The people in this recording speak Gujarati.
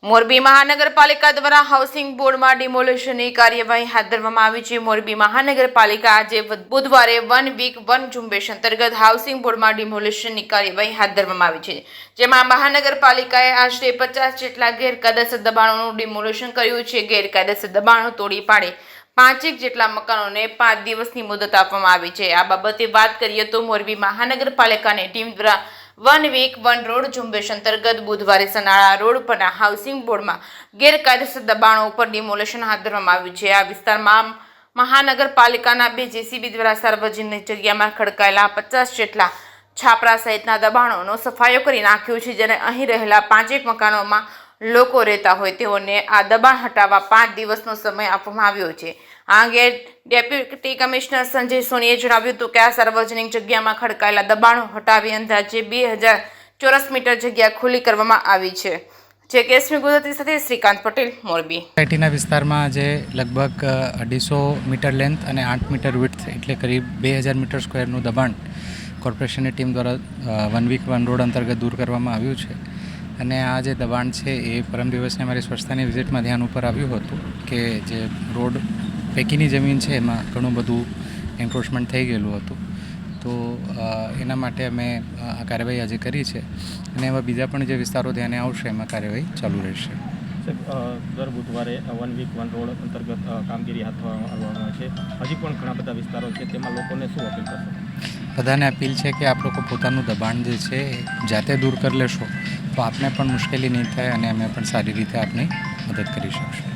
મોરબી મહાનગરપાલિકા દ્વારા હાઉસિંગ બોર્ડમાં ડિમોલિશનની કાર્યવાહી હાથ ધરવામાં આવી છે। મોરબી મહાનગરપાલિકા આજે બુધવારે વન વીક વન ઝુંબેશ અંતર્ગત હાઉસિંગ બોર્ડમાં ડિમોલિશનની કાર્યવાહી હાથ ધરવામાં આવી છે, જેમાં મહાનગરપાલિકાએ આશરે 50 જેટલા ગેરકાયદેસર દબાણોનું ડિમોલિશન કર્યું છે। ગેરકાયદેસર દબાણો તોડી પાડી 5 જેટલા મકાનોને 5 દિવસની મુદત આપવામાં આવી છે। આ બાબતે વાત કરીએ તો મોરબી મહાનગરપાલિકાની ટીમ દ્વારા વન વીક વન રોડ ઝુંબેશ અંતર્ગત બુધવારે સનાળા રોડ પરના હાઉસિંગ બોર્ડમાં ગેરકાયદેસર દબાણો ઉપર ડિમોલિશન હાથ ધરવામાં આવ્યું છે। આ વિસ્તારમાં મહાનગરપાલિકાના 2 જેસીબી દ્વારા સાર્વજનિક જગ્યામાં ખડકાયેલા 50 જેટલા છાપરા સહિતના દબાણોનો સફાયો કરી નાખ્યો છે, જેને અહીં રહેલા 5 મકાનોમાં લોકો રહેતા હોય તેઓને આ દબાણ હટાવવા 5 દિવસનો સમય આપવામાં આવ્યો છે। આ અંગે ડેપ્યુટી કમિશનર સંજય સોનીએ જણાવ્યું હતું કે આ સાર્વજનિક જગ્યામાં ખડકાયેલા દબાણો હટાવી અંદાજે 2000 ચોરસ મીટર જગ્યા ખુલ્લી કરવામાં આવી છે। જે કેસમી ગુજરાતી સાથે શ્રીકાંત પટેલ, મોરબી। સોસાયટીના વિસ્તારમાં આજે લગભગ 250 મીટર લેન્થ અને 8 મીટર વિડ્થ એટલે કરીબ 2000 મીટર સ્ક્વેરનું દબાણ કોર્પોરેશનની ટીમ દ્વારા વન વીક વન રોડ અંતર્ગત દૂર કરવામાં આવ્યું છે। અને આ જે દબાણ છે એ પરમ દિવસને અમારી સ્વચ્છતાની વિઝિટમાં ધ્યાન ઉપર આવ્યું હતું કે જે રોડ પૈકીની જમીન છે એમાં ઘણું બધું એન્ક્રોચમેન્ટ થઈ ગયેલું હતું, તો એના માટે અમે આ કાર્યવાહી આજે કરી છે અને એવા બીજા પણ જે વિસ્તારો ધ્યાને આવશે એમાં કાર્યવાહી ચાલુ રહેશે। દર બુધવારે વન વીક વન રોડ અંતર્ગત કામગીરી હાથ ધરવામાં છે, હજી પણ ઘણા બધા વિસ્તારો છે, તેમાં લોકોને શું અપીલ કરશો? બધાને અપીલ છે કે આપ લોકો પોતાનું દબાણ જે છે જાતે દૂર કરી લેશો તો આપને પણ મુશ્કેલી નહીં થાય અને અમે પણ સારી રીતે આપની મદદ કરી શકશું।